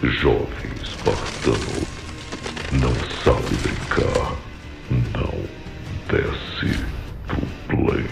Jovem espartano, não sabe brincar, não desce pro play.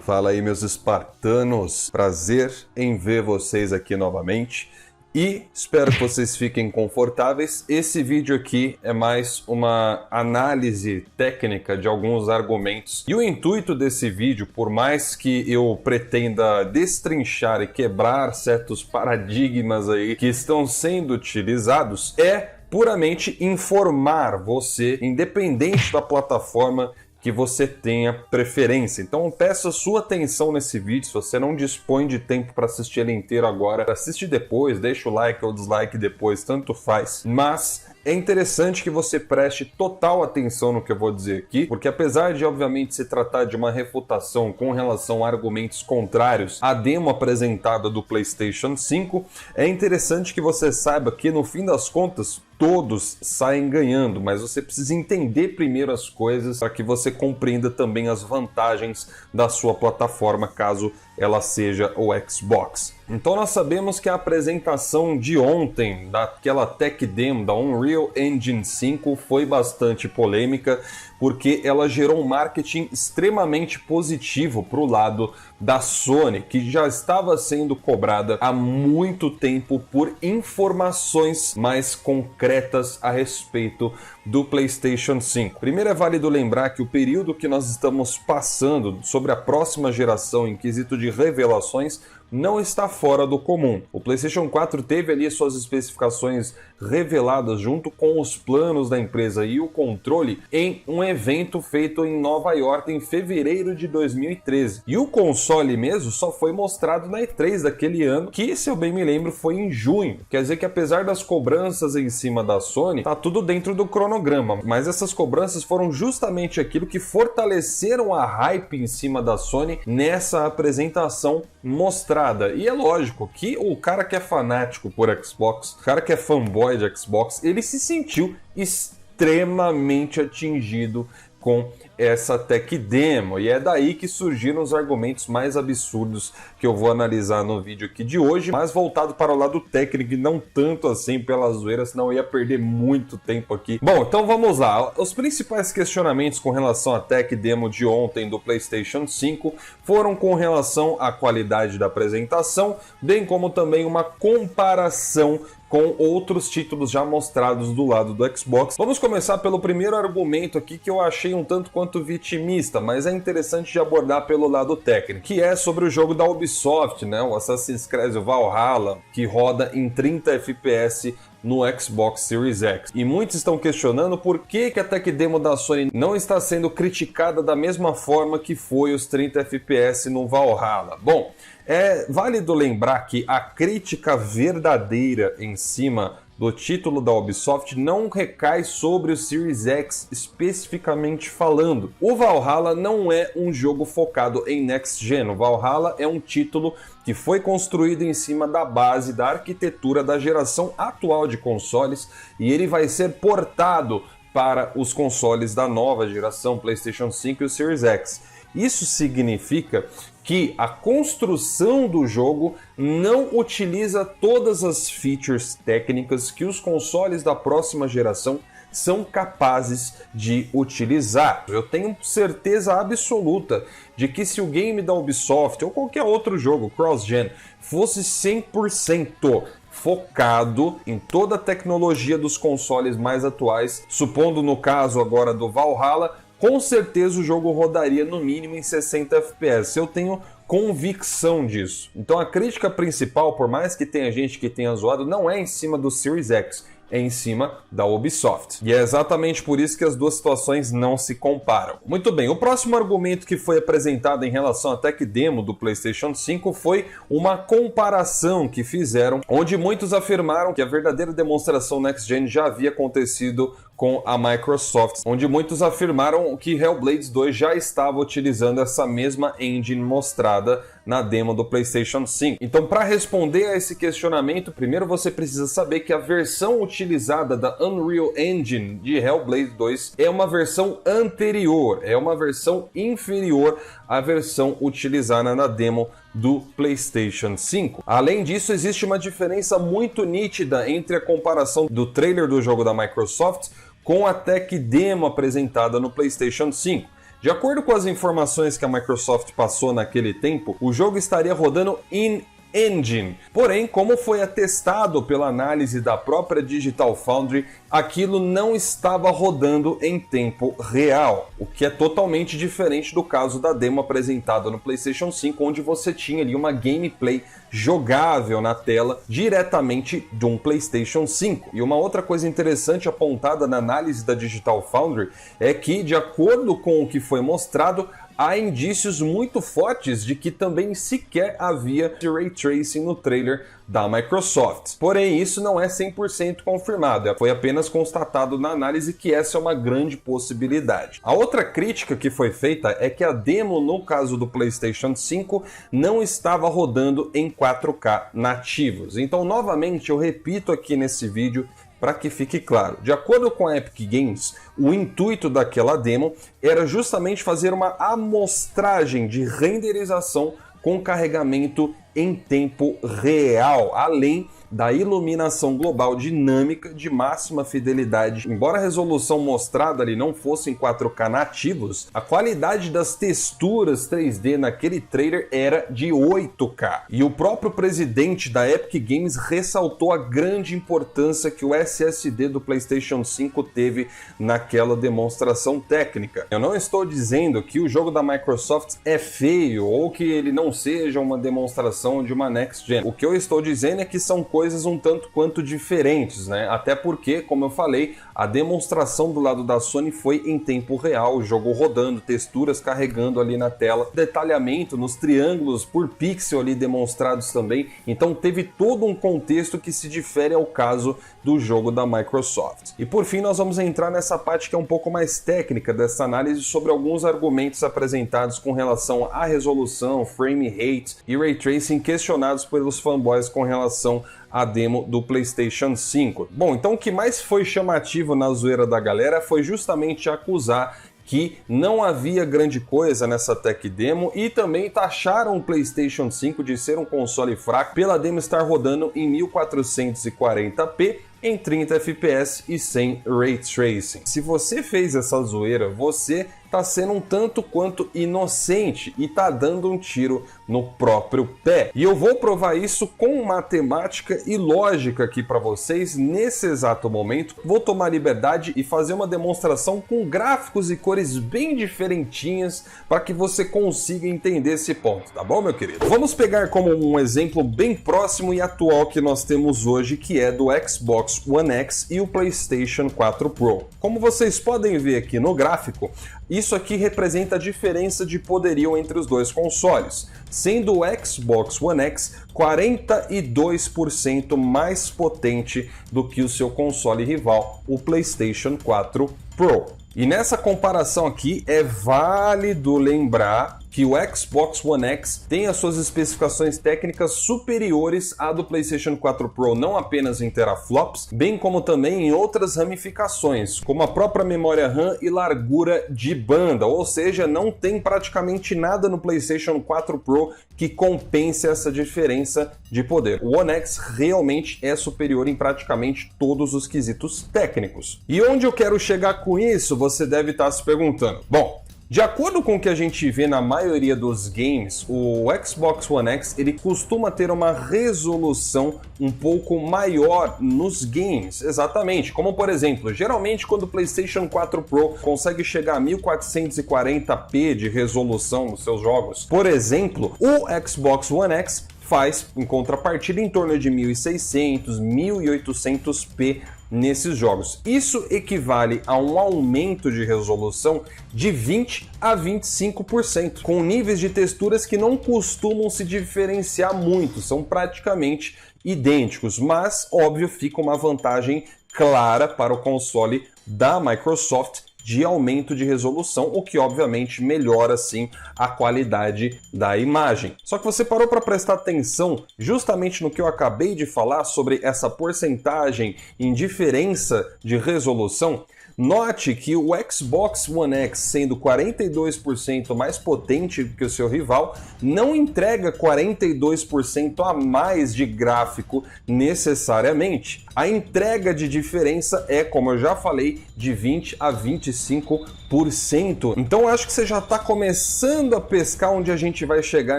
Fala aí, meus espartanos, prazer em ver vocês aqui novamente e espero que vocês fiquem confortáveis. Esse vídeo aqui é mais uma análise técnica de alguns argumentos e o intuito desse vídeo, por mais que eu pretenda destrinchar e quebrar certos paradigmas aí que estão sendo utilizados, é puramente informar você, independente da plataforma que você tenha preferência. Então eu peço a sua atenção nesse vídeo. Se você não dispõe de tempo para assistir ele inteiro agora, assiste depois, deixa o like ou dislike depois, tanto faz. Mas é interessante que você preste total atenção no que eu vou dizer aqui, porque apesar de obviamente se tratar de uma refutação com relação a argumentos contrários à demo apresentada do PlayStation 5, é interessante que você saiba que no fim das contas todos saem ganhando, mas você precisa entender primeiro as coisas para que você compreenda também as vantagens da sua plataforma, caso ela seja o Xbox. Então nós sabemos que a apresentação de ontem daquela tech demo da Unreal Engine 5 foi bastante polêmica, porque ela gerou um marketing extremamente positivo para o lado da Sony, que já estava sendo cobrada há muito tempo por informações mais concretas a respeito do PlayStation 5. Primeiro é válido lembrar que o período que nós estamos passando sobre a próxima geração em quesito de revelações não está fora do comum. O PlayStation 4 teve ali suas especificações reveladas junto com os planos da empresa e o controle em um evento feito em Nova York em fevereiro de 2013. E o console mesmo só foi mostrado na E3 daquele ano, que, se eu bem me lembro, foi em junho. Quer dizer que apesar das cobranças em cima da Sony, tá tudo dentro do cronograma, mas essas cobranças foram justamente aquilo que fortaleceram a hype em cima da Sony nessa apresentação mostrada. E é lógico que o cara que é fanático por Xbox, o cara que é fanboy de Xbox, ele se sentiu extremamente atingido com essa tech demo, e é daí que surgiram os argumentos mais absurdos que eu vou analisar no vídeo aqui de hoje, mas voltado para o lado técnico e não tanto assim pela zoeira, senão eu ia perder muito tempo aqui. Bom, então vamos lá. Os principais questionamentos com relação à tech demo de ontem do PlayStation 5 foram com relação à qualidade da apresentação, bem como também uma comparação com outros títulos já mostrados do lado do Xbox. Vamos começar pelo primeiro argumento aqui, que eu achei um tanto quanto vitimista, mas é interessante de abordar pelo lado técnico, que é sobre o jogo da Ubisoft, né? O Assassin's Creed Valhalla, que roda em 30 FPS no Xbox Series X. E muitos estão questionando por que a tech demo da Sony não está sendo criticada da mesma forma que foi os 30 FPS no Valhalla. Bom, é válido lembrar que a crítica verdadeira em cima do título da Ubisoft não recai sobre o Series X especificamente falando. O Valhalla não é um jogo focado em Next Gen. O Valhalla é um título que foi construído em cima da base da arquitetura da geração atual de consoles e ele vai ser portado para os consoles da nova geração PlayStation 5 e o Series X. Isso significa que a construção do jogo não utiliza todas as features técnicas que os consoles da próxima geração são capazes de utilizar. Eu tenho certeza absoluta de que se o game da Ubisoft ou qualquer outro jogo cross-gen fosse 100% focado em toda a tecnologia dos consoles mais atuais, supondo no caso agora do Valhalla, com certeza o jogo rodaria no mínimo em 60 FPS. Eu tenho convicção disso. Então a crítica principal, por mais que tenha gente que tenha zoado, não é em cima do Series X, é em cima da Ubisoft. E é exatamente por isso que as duas situações não se comparam. Muito bem, o próximo argumento que foi apresentado em relação à tech demo do PlayStation 5 foi uma comparação que fizeram, onde muitos afirmaram que a verdadeira demonstração Next Gen já havia acontecido com a Microsoft, onde muitos afirmaram que Hellblade 2 já estava utilizando essa mesma engine mostrada na demo do PlayStation 5. Então, para responder a esse questionamento, primeiro você precisa saber que a versão utilizada da Unreal Engine de Hellblade 2 é uma versão anterior, é uma versão inferior à versão utilizada na demo do PlayStation 5. Além disso, existe uma diferença muito nítida entre a comparação do trailer do jogo da Microsoft com a tech demo apresentada no PlayStation 5. De acordo com as informações que a Microsoft passou naquele tempo, o jogo estaria rodando in-engine. Porém, como foi atestado pela análise da própria Digital Foundry, aquilo não estava rodando em tempo real, o que é totalmente diferente do caso da demo apresentada no PlayStation 5, onde você tinha ali uma gameplay jogável na tela diretamente de um PlayStation 5. E uma outra coisa interessante apontada na análise da Digital Foundry é que, de acordo com o que foi mostrado, há indícios muito fortes de que também sequer havia Ray Tracing no trailer da Microsoft. Porém, isso não é 100% confirmado, foi apenas constatado na análise que essa é uma grande possibilidade. A outra crítica que foi feita é que a demo, no caso do PlayStation 5, não estava rodando em 4K nativos. Então, novamente, eu repito aqui nesse vídeo, para que fique claro, de acordo com a Epic Games, o intuito daquela demo era justamente fazer uma amostragem de renderização com carregamento em tempo real, além da iluminação global dinâmica de máxima fidelidade. Embora a resolução mostrada ali não fosse em 4K nativos, a qualidade das texturas 3D naquele trailer era de 8K. E o próprio presidente da Epic Games ressaltou a grande importância que o SSD do PlayStation 5 teve naquela demonstração técnica. Eu não estou dizendo que o jogo da Microsoft é feio ou que ele não seja uma demonstração de uma Next Gen. O que eu estou dizendo é que são coisas um tanto quanto diferentes, né? Até porque, como eu falei, a demonstração do lado da Sony foi em tempo real, o jogo rodando, texturas carregando ali na tela, detalhamento nos triângulos por pixel ali demonstrados também. Então teve todo um contexto que se difere ao caso do jogo da Microsoft. E por fim, nós vamos entrar nessa parte que é um pouco mais técnica dessa análise sobre alguns argumentos apresentados com relação à resolução, frame rate e ray tracing questionados pelos fanboys com relação à demo do PlayStation 5. Bom, então o que mais foi chamativo na zoeira da galera foi justamente acusar que não havia grande coisa nessa tech demo e também taxaram o PlayStation 5 de ser um console fraco pela demo estar rodando em 1440p em 30 FPS e sem Ray Tracing. Se você fez essa zoeira, você tá sendo um tanto quanto inocente e tá dando um tiro no próprio pé. E eu vou provar isso com matemática e lógica aqui para vocês nesse exato momento. Vou tomar liberdade e fazer uma demonstração com gráficos e cores bem diferentinhas para que você consiga entender esse ponto, tá bom, meu querido? Vamos pegar como um exemplo bem próximo e atual que nós temos hoje, que é do Xbox One X e o PlayStation 4 Pro. Como vocês podem ver aqui no gráfico, isso aqui representa a diferença de poderio entre os dois consoles, sendo o Xbox One X 42% mais potente do que o seu console rival, o PlayStation 4 Pro. E nessa comparação aqui é válido lembrar que o Xbox One X tem as suas especificações técnicas superiores à do PlayStation 4 Pro, não apenas em teraflops, bem como também em outras ramificações, como a própria memória RAM e largura de banda, ou seja, não tem praticamente nada no PlayStation 4 Pro que compense essa diferença de poder. O One X realmente é superior em praticamente todos os quesitos técnicos. E onde eu quero chegar com isso, você deve estar se perguntando. Bom, de acordo com o que a gente vê na maioria dos games, o Xbox One X ele costuma ter uma resolução um pouco maior nos games, exatamente, como por exemplo, geralmente quando o PlayStation 4 Pro consegue chegar a 1440p de resolução nos seus jogos, por exemplo, o Xbox One X faz, em contrapartida, em torno de 1600, 1800p nesses jogos. Isso equivale a um aumento de resolução de 20 a 25%, com níveis de texturas que não costumam se diferenciar muito, são praticamente idênticos, mas, óbvio, fica uma vantagem clara para o console da Microsoft de aumento de resolução, o que obviamente melhora sim a qualidade da imagem. Só que você parou para prestar atenção justamente no que eu acabei de falar sobre essa porcentagem em diferença de resolução? Note que o Xbox One X, sendo 42% mais potente que o seu rival, não entrega 42% a mais de gráfico necessariamente. A entrega de diferença é, como eu já falei, de 20 a 25%. Então acho que você já está começando a pescar onde a gente vai chegar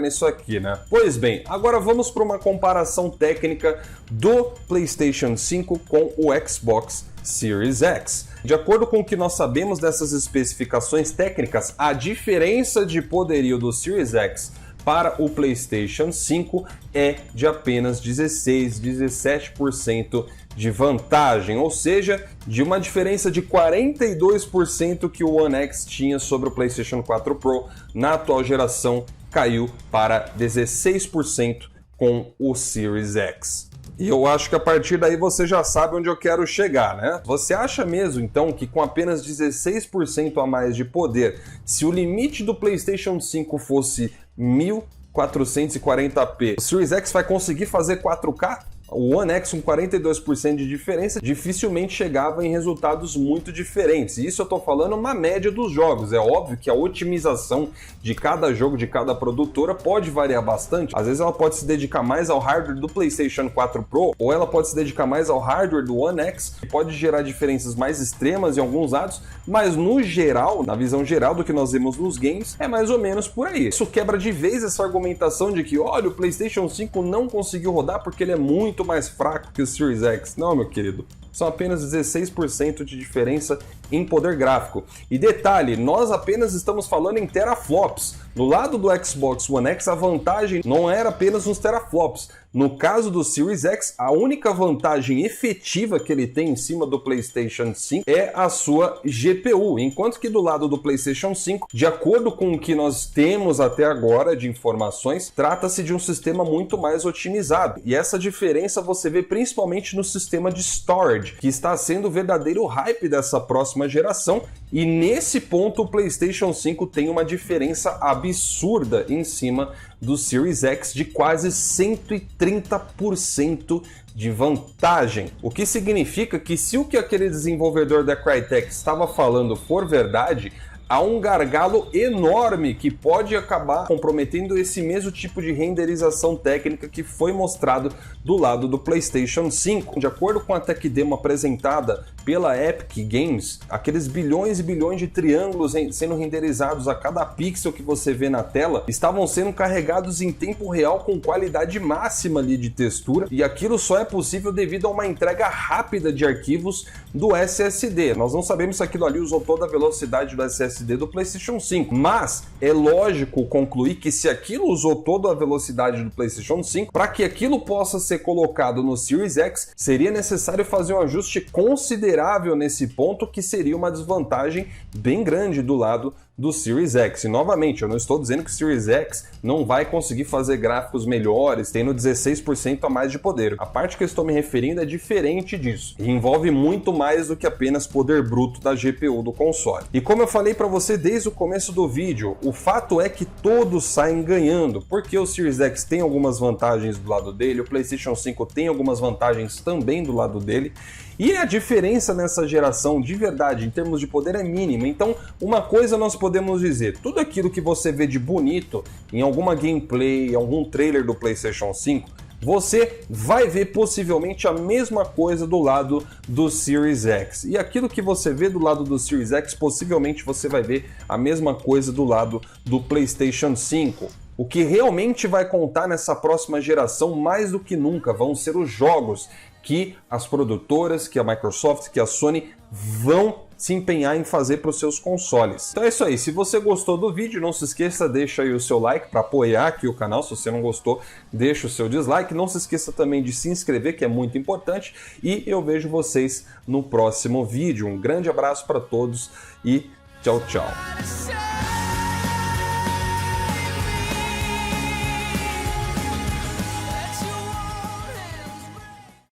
nisso aqui, né? Pois bem, agora vamos para uma comparação técnica do PlayStation 5 com o Xbox Series X. De acordo com o que nós sabemos dessas especificações técnicas, a diferença de poderio do Series X para o PlayStation 5 é de apenas 17% de vantagem, ou seja, de uma diferença de 42% que o One X tinha sobre o PlayStation 4 Pro na atual geração, caiu para 16% com o Series X. E eu acho que a partir daí você já sabe onde eu quero chegar, né? Você acha mesmo, então, que com apenas 16% a mais de poder, se o limite do PlayStation 5 fosse 1440p, o Series X vai conseguir fazer 4K? O One X com 42% de diferença dificilmente chegava em resultados muito diferentes. Isso eu estou falando uma média dos jogos. É óbvio que a otimização de cada jogo, de cada produtora, pode variar bastante. Às vezes ela pode se dedicar mais ao hardware do PlayStation 4 Pro, ou ela pode se dedicar mais ao hardware do One X, que pode gerar diferenças mais extremas em alguns lados, mas no geral, na visão geral do que nós vemos nos games, é mais ou menos por aí. Isso quebra de vez essa argumentação de que, olha, o PlayStation 5 não conseguiu rodar porque ele é muito mais fraco que o Series X. Não, meu querido. São apenas 16% de diferença em poder gráfico. E detalhe, nós apenas estamos falando em teraflops. No lado do Xbox One X, a vantagem não era apenas nos teraflops. No caso do Series X, a única vantagem efetiva que ele tem em cima do PlayStation 5 é a sua GPU, enquanto que do lado do PlayStation 5, de acordo com o que nós temos até agora de informações, trata-se de um sistema muito mais otimizado. E essa diferença você vê principalmente no sistema de storage, que está sendo o verdadeiro hype dessa próxima geração, e nesse ponto o PlayStation 5 tem uma diferença absurda em cima do Series X de quase 130% de vantagem. O que significa que se o que aquele desenvolvedor da Crytek estava falando for verdade, há um gargalo enorme que pode acabar comprometendo esse mesmo tipo de renderização técnica que foi mostrado do lado do PlayStation 5. De acordo com a tech demo apresentada pela Epic Games, aqueles bilhões e bilhões de triângulos sendo renderizados a cada pixel que você vê na tela estavam sendo carregados em tempo real com qualidade máxima ali de textura, e aquilo só é possível devido a uma entrega rápida de arquivos do SSD. Nós não sabemos se aquilo ali usou toda a velocidade do SSD do PlayStation 5, mas é lógico concluir que se aquilo usou toda a velocidade do PlayStation 5, para que aquilo possa ser colocado no Series X, seria necessário fazer um ajuste considerável nesse ponto, que seria uma desvantagem bem grande do lado do Series X. E novamente, eu não estou dizendo que o Series X não vai conseguir fazer gráficos melhores, tendo 16% a mais de poder. A parte que eu estou me referindo é diferente disso, e envolve muito mais do que apenas poder bruto da GPU do console. E como eu falei para você desde o começo do vídeo, o fato é que todos saem ganhando, porque o Series X tem algumas vantagens do lado dele, o PlayStation 5 tem algumas vantagens também do lado dele, e a diferença nessa geração, de verdade, em termos de poder, é mínima. Então, uma coisa nós podemos dizer, tudo aquilo que você vê de bonito em alguma gameplay, em algum trailer do PlayStation 5, você vai ver possivelmente a mesma coisa do lado do Series X. E aquilo que você vê do lado do Series X, possivelmente você vai ver a mesma coisa do lado do PlayStation 5. O que realmente vai contar nessa próxima geração, mais do que nunca, vão ser os jogos que as produtoras, que a Microsoft, que a Sony vão se empenhar em fazer para os seus consoles. Então é isso aí, se você gostou do vídeo, não se esqueça, deixa aí o seu like para apoiar aqui o canal. Se você não gostou, deixa o seu dislike. Não se esqueça também de se inscrever, que é muito importante, e eu vejo vocês no próximo vídeo. Um grande abraço para todos e tchau, tchau.